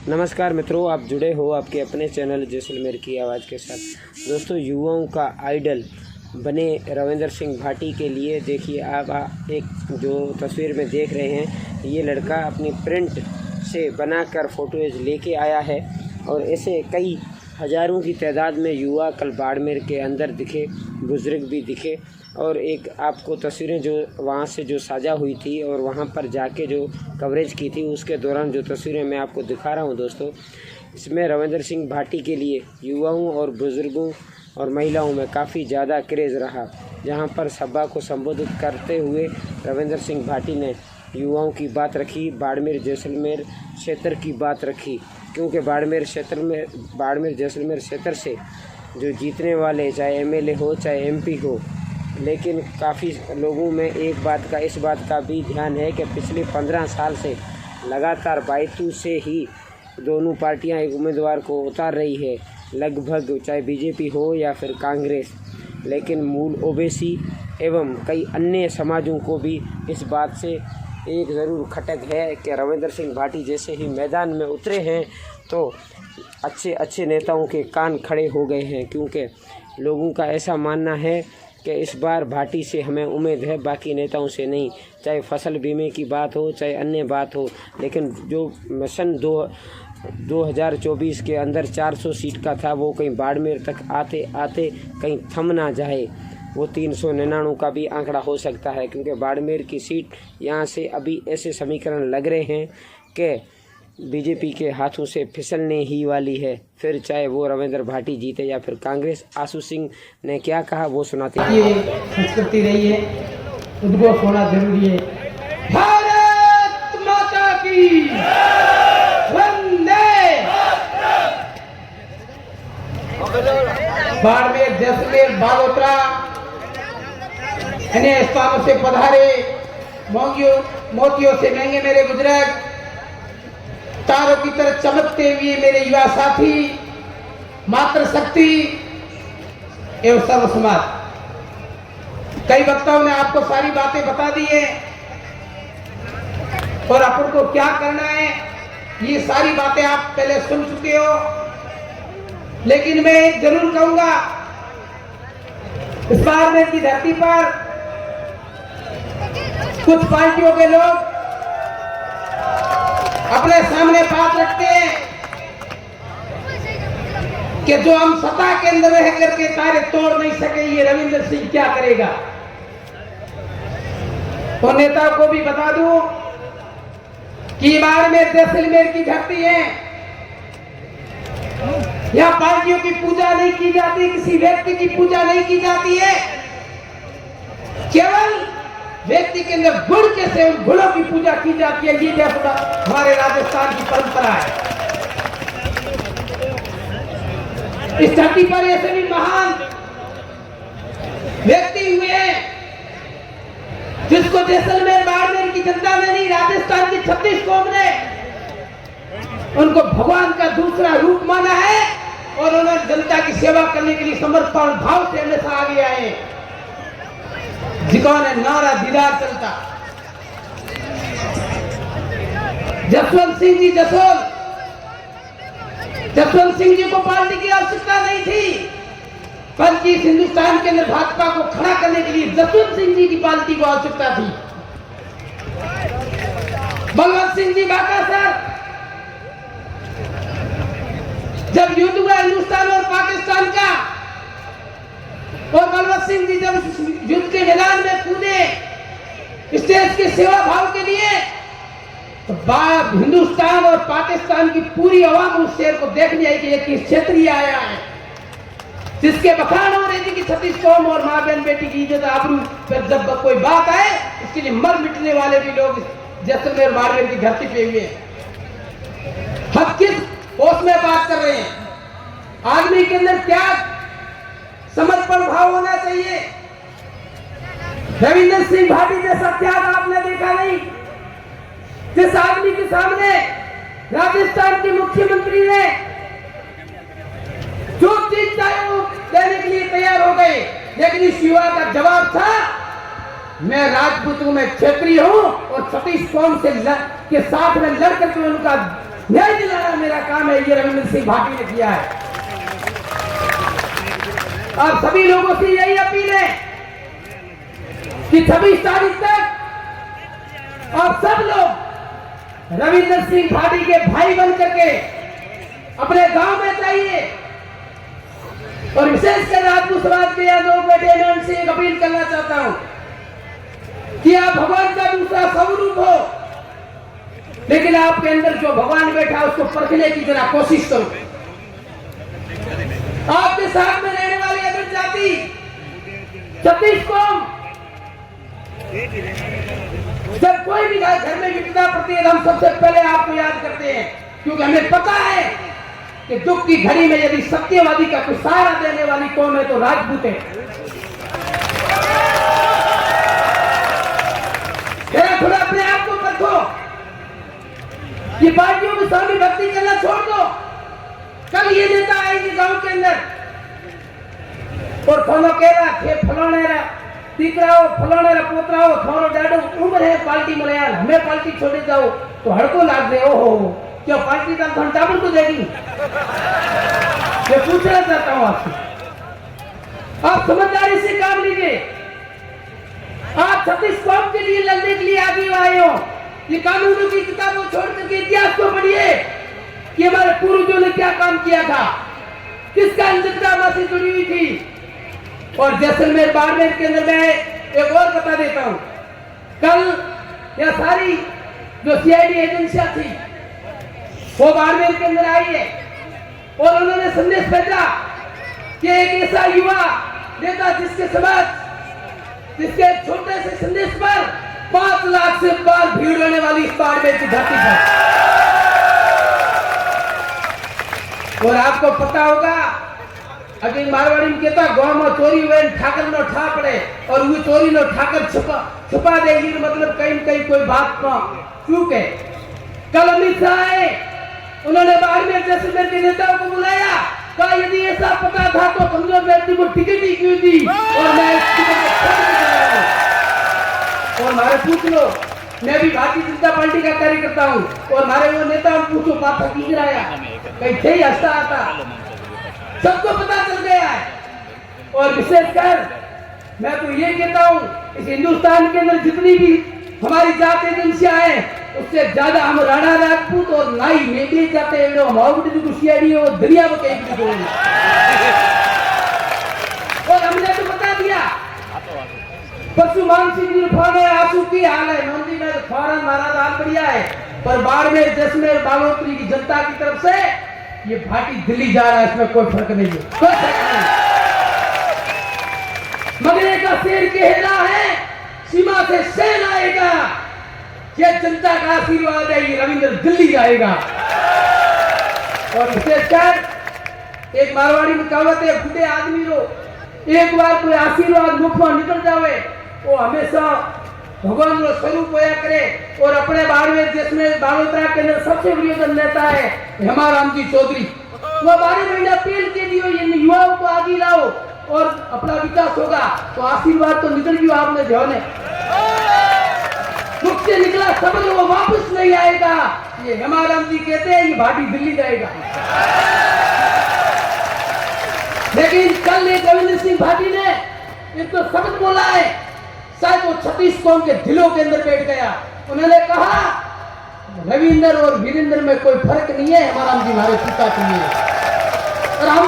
नमस्कार मित्रों, आप जुड़े हो आपके अपने चैनल जैसलमेर की आवाज़ के साथ। दोस्तों, युवाओं का आइडल बने रविंदर सिंह भाटी के लिए देखिए आप एक जो तस्वीर में देख रहे हैं, ये लड़का अपनी प्रिंट से बनाकर फ़ोटोज़ लेके आया है और ऐसे कई हज़ारों की तादाद में युवा कल बाड़मेर के अंदर दिखे, बुज़ुर्ग भी दिखे। और एक आपको तस्वीरें जो वहाँ से जो साझा हुई थी और वहाँ पर जाके जो कवरेज की थी, उसके दौरान जो तस्वीरें मैं आपको दिखा रहा हूँ दोस्तों, इसमें रविंदर सिंह भाटी के लिए युवाओं और बुज़ुर्गों और महिलाओं में काफ़ी ज़्यादा क्रेज़ रहा। जहाँ पर सभा को संबोधित करते हुए रविंदर सिंह भाटी ने युवाओं की बात रखी, बाड़मेर जैसलमेर क्षेत्र की बात रखी, क्योंकि बाड़मेर जैसलमेर क्षेत्र से जो जीतने वाले चाहे एमएलए हो चाहे एमपी हो, लेकिन काफ़ी लोगों में इस बात का भी ध्यान है कि पिछले 15 साल से लगातार बायतू से ही दोनों पार्टियां एक उम्मीदवार को उतार रही है, लगभग चाहे बीजेपी हो या फिर कांग्रेस। लेकिन मूल ओबीसी एवं कई अन्य समाजों को भी इस बात से एक ज़रूर खटक है कि रविंदर सिंह भाटी जैसे ही मैदान में उतरे हैं तो अच्छे नेताओं के कान खड़े हो गए हैं, क्योंकि लोगों का ऐसा मानना है कि इस बार भाटी से हमें उम्मीद है, बाकी नेताओं से नहीं। चाहे फसल बीमे की बात हो चाहे अन्य बात हो, लेकिन जो सन 2024 के अंदर 400 सीट का था, वो कहीं बाड़मेर तक आते आते कहीं थम ना जाए। वो 399 का भी आंकड़ा हो सकता है, क्योंकि बाड़मेर की सीट यहाँ से अभी ऐसे समीकरण लग रहे हैं कि बीजेपी के हाथों से फिसलने ही वाली है। फिर चाहे वो रविंदर भाटी जीते या फिर कांग्रेस। आशु सिंह ने क्या कहा वो सुनाते हैं। ये संस्कृति रही है, उद्घोष होना जरूरी है। भारत माता की वंदे। बाड़मेर, जैसलमेर, बालोतरा अन्य स्थानों से पधारे मोतियों से महंगे मेरे बुजुर्ग, तारों की तरह चमकते हुए मेरे युवा साथी, मातृशक्ति एवं सर्व समाज। कई वक्ताओं ने आपको सारी बातें बता दी है और अपन को क्या करना है, ये सारी बातें आप पहले सुन चुके हो। लेकिन मैं एक जरूर कहूंगा, इस बाड़मेर की धरती पर कुछ पार्टियों के लोग अपने सामने बात रखते हैं कि जो हम सत्ता के अंदर रह करके तारे तोड़ नहीं सके, ये रविंदर सिंह क्या करेगा। और नेताओं को भी बता दूं कि बाड़मेर जैसलमेर की धरती है, यहां पार्टियों की पूजा नहीं की जाती, किसी व्यक्ति की पूजा नहीं की जाती है, केवल व्यक्ति के अंदर गुण के से उन गुणों की पूजा की जाती है। ये जैसा हमारे राजस्थान की परंपरा है। इस धरती पर ऐसे भी महान व्यक्ति हुए हैं जिसको जैसलमेर बाड़मेर की जनता ने नहीं, राजस्थान की 36 कौम ने उनको भगवान का दूसरा रूप माना है और उन्होंने जनता की सेवा करने के लिए समर्पण भाव से हमेशा आगे आए हैं। जिन्होंने नारा दीदार चलता, जसवंत सिंह जी जसवंत सिंह जी को पार्टी की आवश्यकता नहीं थी, बल्कि इस हिंदुस्तान के अंदर भाजपा को खड़ा करने के लिए जसवंत सिंह जी की पार्टी को आवश्यकता थी। बलवंत सिंह जी बाकासर जब युद्ध हुआ हिंदुस्तान और पाकिस्तान का, और बलवंत सिंह जी जब युद्ध के मैदान में कूदे इस देश के सेवा भाव के लिए, तो हिंदुस्तान और पाकिस्तान की पूरी आवाम उस शेर को देखने आई कि एक क्षेत्रीय आया है जिसके बखान हो रही थी कि 36 कौम और मां बहन बेटी की इज्जत आबरू पर जब कोई बात आए, इसके लिए मर मिटने वाले भी लोग जैसलमेर बाड़मेर की धरती पे हुए हैं। हम किस होश में बात कर रहे हैं? आदमी के अंदर त्याग, समर्पण भाव होना चाहिए। रविंदर सिंह भाटी जैसा त्याग आपने देखा नहीं। जिस आदमी के सामने राजस्थान के मुख्यमंत्री ने जो चीज चाहे वो देने के लिए तैयार हो गए, लेकिन इस युवा का जवाब था, मैं राजपूतों में क्षेत्रीय हूं और 36 कौम से के साथ में लड़ करके उनका न्याय दिलाना मेरा काम है, ये रविंद्र सिंह भाटी ने किया है। और सभी लोगों से यही अपील है कि 26 तारीख तक आप सब लोग रविंद्र सिंह भाटी के भाई बन करके अपने गांव में जाइए। और विशेषकर राजपूत समाज के यादव बेटे मैं उनसे एक अपील करना चाहता हूं कि आप भगवान का दूसरा स्वरूप हो, लेकिन आपके अंदर जो भगवान बैठा उसको परखने की जरा कोशिश करो। आपके साथ में रहने वाली अगर जाति 36 कौम, जब कोई भी घर में विपदा पड़ती है हम सबसे पहले आपको याद करते हैं, क्योंकि हमें पता है कि दुख की घड़ी में यदि सत्यवादी का कुछ सहारा देने वाली कौम है तो राजपूत है। थोड़ा अपने आप को परखो कि पार्टियों में स्वामी भक्ति करना छोड़ दो। कल ये नेता आएंगे गांव के अंदर और थोनो कह रहा थे फलाने दीकराओ फलाने पोतराओ थोनो डाडो उम्र है पार्टी में यार हमें पार्टी छोड़े जाओ तो हड़को लाग दे। ओहो क्या पार्टी का घंटापन को देगी? मैं पूछना चाहता हूं आपसे, आप समझदारी से काम लीजिए। आप 36 कौम के लिए लड़ने के लिए आगे आए हो। ये कानूनों की किताबों छोड़ करके इतिहास को पढ़िए कि हमारे पूर्वजों ने क्या काम किया था, किसका अंजनता से जुड़ी हुई थी। और जैसलमेर बाड़मेर के अंदर मैं एक और बता देता हूं, कल यह सारी जो सीआईडी एजेंसियां थी वो बाड़मेर के अंदर आई है और उन्होंने संदेश भेजा कि एक ऐसा युवा नेता जिसके छोटे से संदेश पर 5 लाख से पार भीड़ रहने वाली इस बाड़मेर की धरती पर। और आपको पता होगा अभी मारवाड़ी में कहता गांव में चोरी हुए ठाकर नो ठा पड़े और वो चोरी नो ठाकर छुपा देगी, मतलब कहीं कहीं कोई बात चूक है। कल अमित शाह आए, उन्होंने बाड़मेर जैसलमेर के नेताओं को बुलाया, कहा यदि ऐसा पता था तो कमजोर व्यक्ति को टिकट ही क्यों दी और मैं इस टिकट को छोड़ के गया हूं। और मारे पूछ लो, मैं भी भारतीय जनता पार्टी का कार्यकर्ता हूं और मारे वो नेता पूछो पापा की गिराया कहीं थे हंसता आता, सबको पता चल गया है। और विशेषकर मैं तो ये कहता हूं इस हिंदुस्तान के अंदर जितनी भी हमारी जाति एजेंसियां हैं उससे ज्यादा हम राणा राजपूत और नाई में भी जाते हैं। हम सीआईडी और दुनिया में कहीं भी बोलेंगे। और हमने तो बता दिया परशुराम सिंह जी फौरन आंसू की हाल है मंदिर में फौरन महाराज हाल बढ़िया है, पर बाड़मेर जैसलमेर बागोत्री की जनता की तरफ से ये भाटी दिल्ली जा रहा है, इसमें कोई फर्क नहीं है, कोई फर्क नहीं। मगरे का शेर कहना है सीमा से शेर आएगा, ये जनता का आशीर्वाद है, ये रविंद्र दिल्ली जाएगा। और विशेषकर एक मारवाड़ी में कहावत है बूढ़े आदमी रो एक बार कोई आशीर्वाद मुख में निकल जावे वो हमेशा भगवान का स्वरूप होया करे। और अपने बाड़मेर जिसमें बालोतरा के अंदर सबसे बड़ी नेता है हेमाराम जी चौधरी, वो 12 महीना अपील के दियो ये युवाओं को आगे लाओ और अपना विकास होगा। तो आशीर्वाद तो निकल गया आपने ध्यान है, मुख से निकला समझ वो वापस नहीं आएगा। ये हेमाराम जी कहते हैं ये भाटी दिल्ली जाएगा। लेकिन कल एक रविंद्र सिंह भाटी ने एक तो शब्द बोला है, शायद वो 36 कौम के दिलों के अंदर बैठ गया। उन्होंने कहा रविंद्र और वीरेंद्र में कोई फर्क नहीं है, हेमाराम जी हमारे पिता के लिए। और हम